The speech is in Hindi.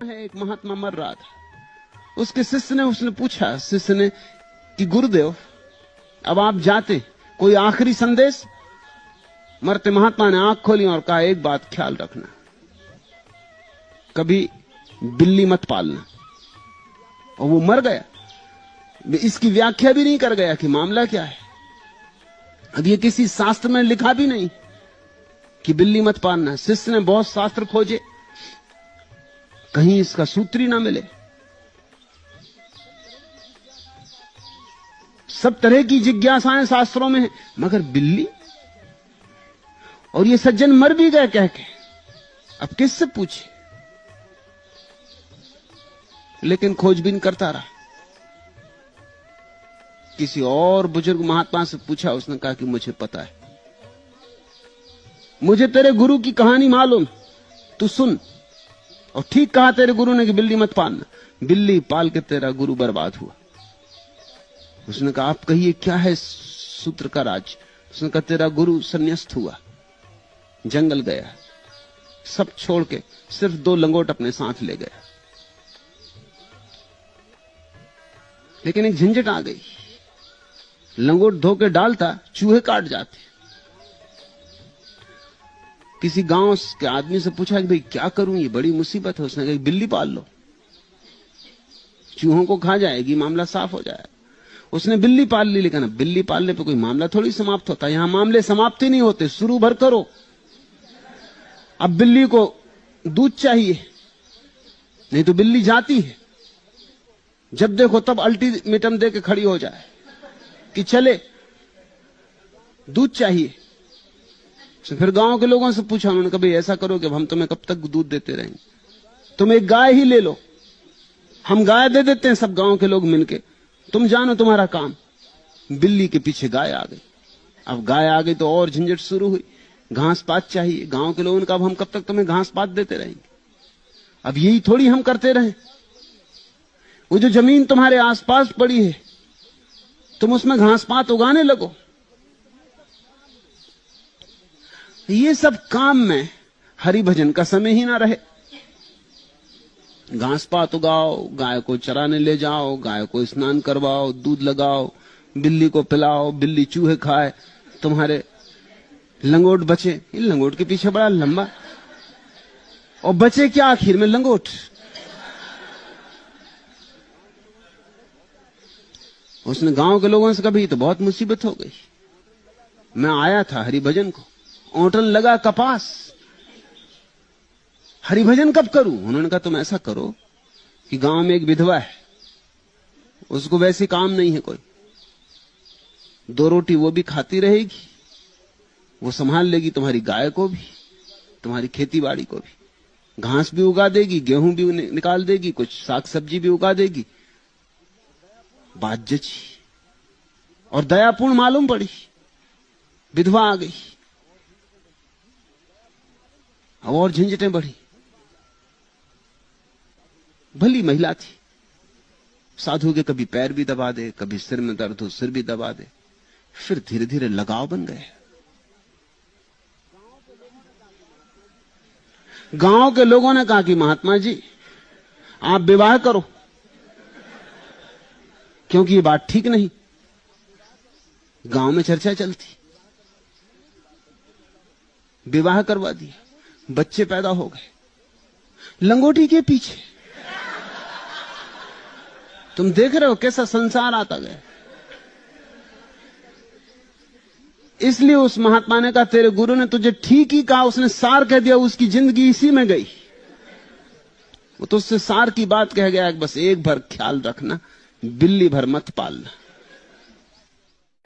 है एक महात्मा मर रहा था। उसके शिष्य ने उसने पूछा शिष्य ने कि गुरुदेव अब आप जाते, कोई आखिरी संदेश? मरते महात्मा ने आंख खोली और कहा एक बात ख्याल रखना, कभी बिल्ली मत पालना। और वो मर गया। इसकी व्याख्या भी नहीं कर गया कि मामला क्या है। अब ये किसी शास्त्र में लिखा भी नहीं कि बिल्ली मत पालना। शिष्य ने बहुत शास्त्र खोजे, कहीं इसका सूत्र ही ना मिले। सब तरह की जिज्ञासाएं शास्त्रों में हैं, मगर बिल्ली? और ये सज्जन मर भी गए कह के, अब किससे पूछे? लेकिन खोजबीन करता रहा। किसी और बुजुर्ग महात्मा से पूछा, उसने कहा कि मुझे पता है, मुझे तेरे गुरु की कहानी मालूम, तू सुन। और ठीक कहा तेरे गुरु ने कि बिल्ली मत पालना। बिल्ली पाल के तेरा गुरु बर्बाद हुआ। उसने कहा आप कहिए क्या है सूत्र का राज? उसने कहा तेरा गुरु संन्यास्त हुआ, जंगल गया, सब छोड़ के सिर्फ 2 लंगोट अपने साथ ले गया। लेकिन एक झंझट आ गई, लंगोट धो के डालता, चूहे काट जाते। किसी गांव के आदमी से पूछा कि भाई क्या करूं, ये बड़ी मुसीबत है। उसने कहा बिल्ली पाल लो, चूहों को खा जाएगी, मामला साफ हो जाएगा। उसने बिल्ली पाल ली, लेकिन अब बिल्ली पालने पे कोई मामला थोड़ी समाप्त होता। यहां मामले समाप्त ही नहीं होते, शुरू भर करो। अब बिल्ली को दूध चाहिए, नहीं तो बिल्ली जाती है। जब देखो तब अल्टीमेटम दे के खड़ी हो जाए कि चले, दूध चाहिए। तो फिर गांव के लोगों से पूछा, उन्होंने कहा भाई ऐसा करो कि हम तुम्हें कब तक दूध देते रहेंगे, तुम एक गाय ही ले लो, हम गाय दे देते हैं सब गांव के लोग मिलके, तुम जानो तुम्हारा काम। बिल्ली के पीछे गाय आ गई। अब गाय आ गई तो और झंझट शुरू हुई, घास पात चाहिए। गांव के लोगों ने कहा अब हम कब तक तुम्हें घास पात देते रहेंगे, अब यही थोड़ी हम करते रहें। वो जो जमीन तुम्हारे आसपास पड़ी है, तुम उसमें घास पात उगाने लगो। ये सब काम में हरि भजन का समय ही ना रहे। घास पात उगाओ, गाय को चराने ले जाओ, गाय को स्नान करवाओ, दूध लगाओ, बिल्ली को पिलाओ, बिल्ली चूहे खाए, तुम्हारे लंगोट बचे। इन लंगोट के पीछे बड़ा लंबा, और बचे क्या आखिर में? लंगोट। उसने गांव के लोगों से कहा तो बहुत मुसीबत हो गई, मैं आया था हरिभजन को, ओंटन लगा कपास, हरिभजन कब करूं? उन्होंने कहा तुम ऐसा करो कि गांव में एक विधवा है, उसको वैसे काम नहीं है कोई, 2 रोटी वो भी खाती रहेगी, वो संभाल लेगी तुम्हारी गाय को भी, तुम्हारी खेती बाड़ी को भी, घास भी उगा देगी, गेहूं भी निकाल देगी, कुछ साग सब्जी भी उगा देगी। बात जची और दयापूर्ण मालूम पड़ी। विधवा आ गई, अब और झंझटें बढ़ी। भली महिला थी, साधु के कभी पैर भी दबा दे, कभी सिर में दर्द हो सिर भी दबा दे। फिर धीरे धीरे लगाव बन गए। गांव के लोगों ने कहा कि महात्मा जी आप विवाह करो, क्योंकि ये बात ठीक नहीं। गांव में चर्चा चलती, विवाह करवा दिया, बच्चे पैदा हो गए लंगोटी के पीछे। तुम देख रहे हो कैसा संसार आता गया। इसलिए उस महात्मा ने कहा तेरे गुरु ने तुझे ठीक ही कहा, उसने सार कह दिया, उसकी जिंदगी इसी में गई। वो तो उससे सार की बात कह गया, बस एक भर ख्याल रखना, बिल्ली भर मत पालना।